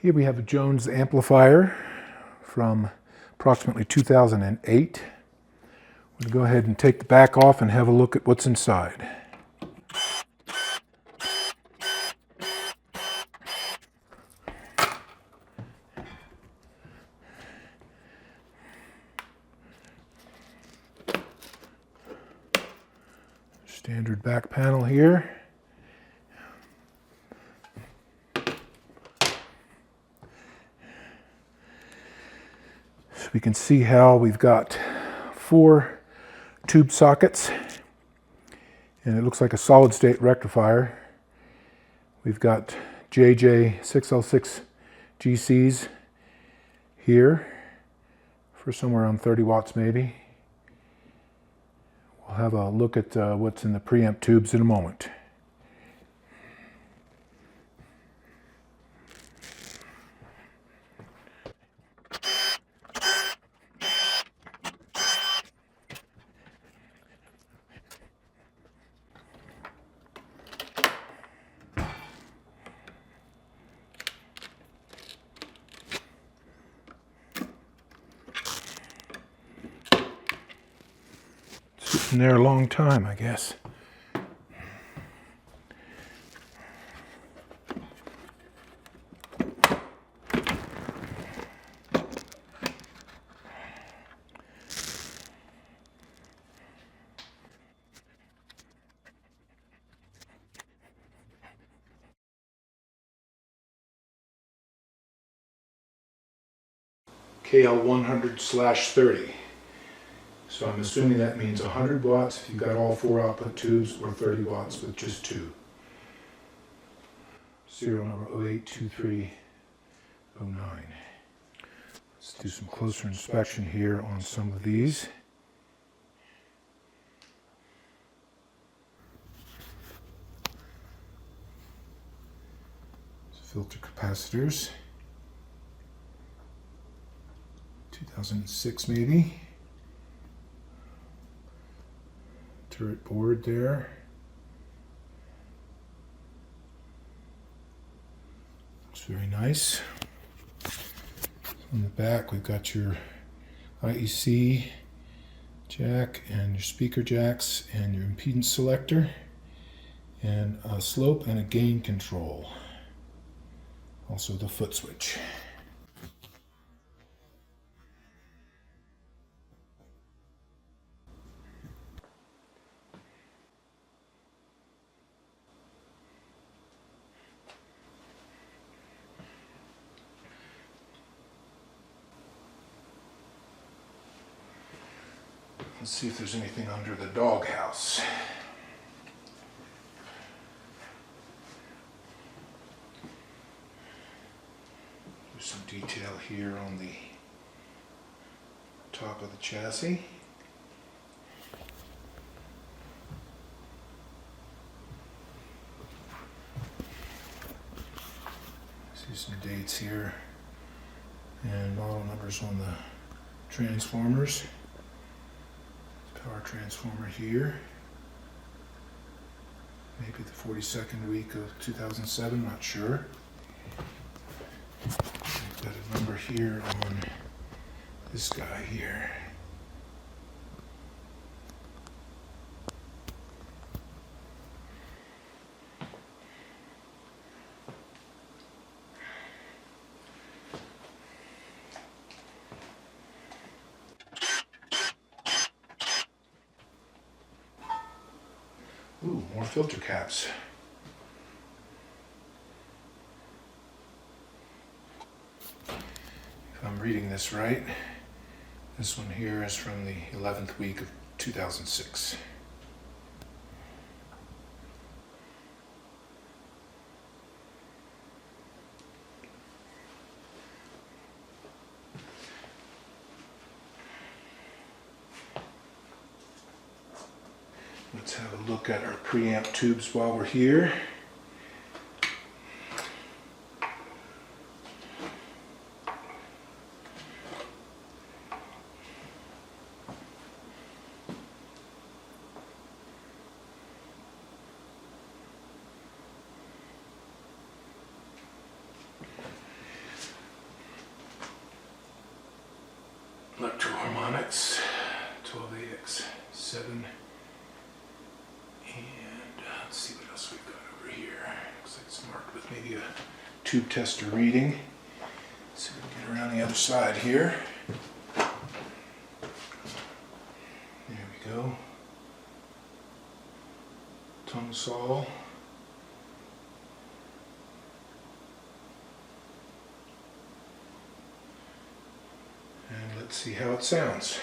Here we have a Jones Amplifier from approximately 2008. We'll go ahead and take the back off and have a look at what's inside. Standard back panel here. So we can see how we've got 4 tube sockets, and it looks like a solid state rectifier. We've got JJ6L6 GCs here for somewhere around 30 watts maybe. We'll have a look at what's in the preamp tubes in a moment. Sitting there a long time, I guess. KL100/30. So I'm assuming that means 100 watts if you've got all 4 output tubes, or 30 watts with just 2. Serial number 082309. Let's do some closer inspection here on some of these. Filter capacitors. 2006 maybe. Turret board there. Looks very nice. On the back we've got your IEC jack and your speaker jacks and your impedance selector and a slope and a gain control. Also the foot switch. Let's see if there's anything under the doghouse. There's some detail here on the top of the chassis. See some dates here and model numbers on the transformers. Power transformer here. Maybe the 42nd week of 2007, not sure. We've got a number here on this guy here. Ooh, more filter caps. If I'm reading this right, this one here is from the 11th week of 2006. Let's have a look at our preamp tubes while we're here. Sonics 12AX7, and let's see what else we've got over here. Looks like it's marked with maybe a tube tester reading. Let's see if we can get around the other side here. There we go. Tongue saw. And let's see how it sounds.